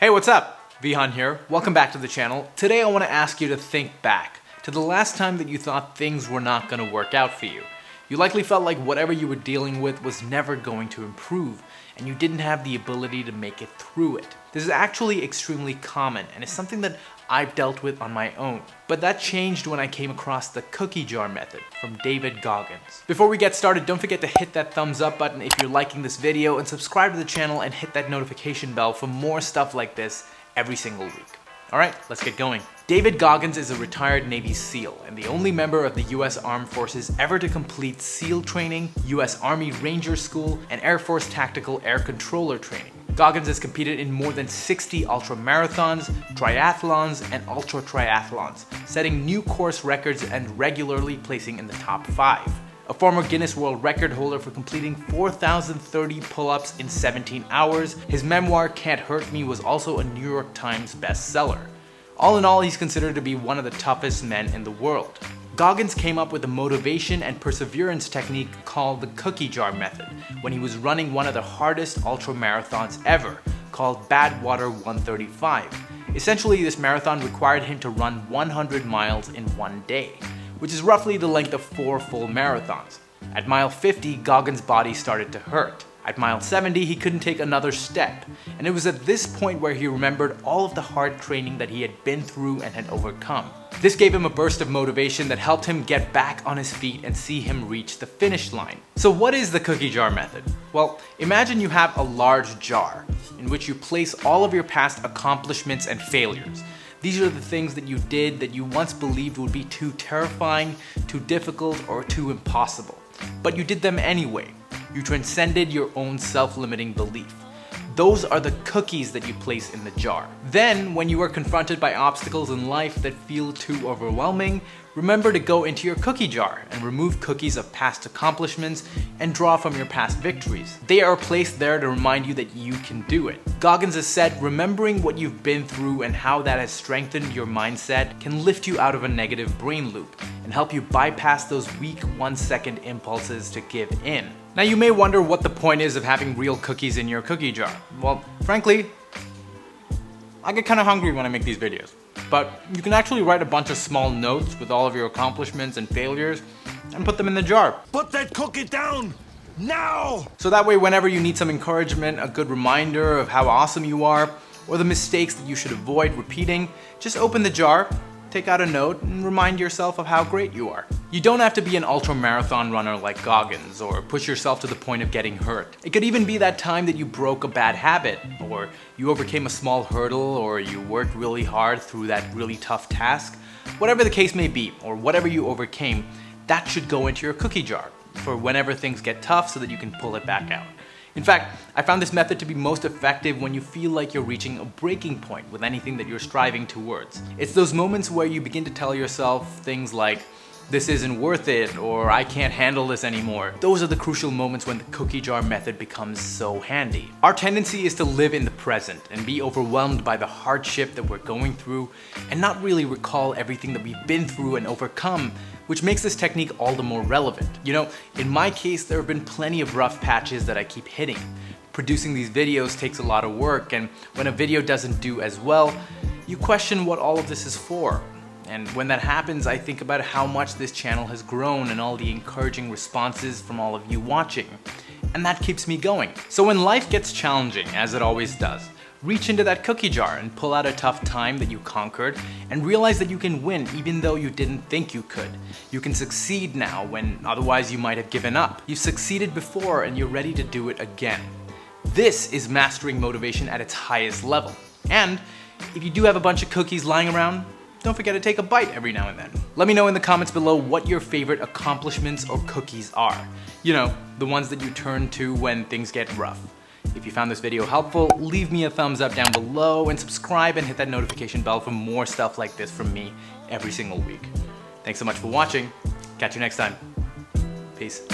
Hey, what's up? Vihan here. Welcome back to the channel. Today I want to ask you to think back to the last time that you thought things were not going to work out for you. You likely felt like whatever you were dealing with was never going to improve, and you didn't have the ability to make it through it. This is actually extremely common, and it's something that I've dealt with on my own. But that changed when I came across the cookie jar method from David Goggins. Before we get started, don't forget to hit that thumbs up button if you're liking this video, and subscribe to the channel and hit that notification bell for more stuff like this every single week. Alright, let's get going. David Goggins is a retired Navy SEAL and the only member of the US Armed Forces ever to complete SEAL training, US Army Ranger School, and Air Force Tactical Air Controller training. Goggins has competed in more than 60 ultramarathons, triathlons, and ultra triathlons, setting new course records and regularly placing in the top 5. A former Guinness World Record holder for completing 4,030 pull-ups in 17 hours, his memoir Can't Hurt Me was also a New York Times bestseller. All in all, he's considered to be one of the toughest men in the world. Goggins came up with a motivation and perseverance technique called the cookie jar method when he was running one of the hardest ultra marathons ever, called Badwater 135. Essentially, this marathon required him to run 100 miles in one day, which is roughly the length of 4 full marathons. At mile 50, Goggins' body started to hurt. At mile 70, he couldn't take another step, and it was at this point where he remembered all of the hard training that he had been through and had overcome. This gave him a burst of motivation that helped him get back on his feet and see him reach the finish line. So what is the cookie jar method? Well, imagine you have a large jar in which you place all of your past accomplishments and failures. These are the things that you did that you once believed would be too terrifying, too difficult, or too impossible. But you did them anyway. You transcended your own self-limiting belief. Those are the cookies that you place in the jar. Then, when you are confronted by obstacles in life that feel too overwhelming, remember to go into your cookie jar and remove cookies of past accomplishments and draw from your past victories. They are placed there to remind you that you can do it. Goggins has said, remembering what you've been through and how that has strengthened your mindset can lift you out of a negative brain loop and help you bypass those weak 1-second impulses to give in. Now you may wonder what the point is of having real cookies in your cookie jar. Well, frankly, I get kind of hungry when I make these videos. But you can actually write a bunch of small notes with all of your accomplishments and failures and put them in the jar. Put that cookie down now! So that way whenever you need some encouragement, a good reminder of how awesome you are, or the mistakes that you should avoid repeating, just open the jar, take out a note, and remind yourself of how great you are. You don't have to be an ultra-marathon runner like Goggins, or push yourself to the point of getting hurt. It could even be that time that you broke a bad habit, or you overcame a small hurdle, or you worked really hard through that really tough task. Whatever the case may be, or whatever you overcame, that should go into your cookie jar for whenever things get tough so that you can pull it back out. In fact, I found this method to be most effective when you feel like you're reaching a breaking point with anything that you're striving towards. It's those moments where you begin to tell yourself things like, this isn't worth it, or I can't handle this anymore. Those are the crucial moments when the cookie jar method becomes so handy. Our tendency is to live in the present and be overwhelmed by the hardship that we're going through and not really recall everything that we've been through and overcome, which makes this technique all the more relevant. You know, in my case, there have been plenty of rough patches that I keep hitting. Producing these videos takes a lot of work, and when a video doesn't do as well, you question what all of this is for. And when that happens, I think about how much this channel has grown and all the encouraging responses from all of you watching. And that keeps me going. So when life gets challenging, as it always does, reach into that cookie jar and pull out a tough time that you conquered and realize that you can win even though you didn't think you could. You can succeed now when otherwise you might have given up. You've succeeded before and you're ready to do it again. This is mastering motivation at its highest level. And if you do have a bunch of cookies lying around, don't forget to take a bite every now and then. Let me know in the comments below what your favorite accomplishments or cookies are. You know, the ones that you turn to when things get rough. If you found this video helpful, leave me a thumbs up down below and subscribe and hit that notification bell for more stuff like this from me every single week. Thanks so much for watching. Catch you next time. Peace.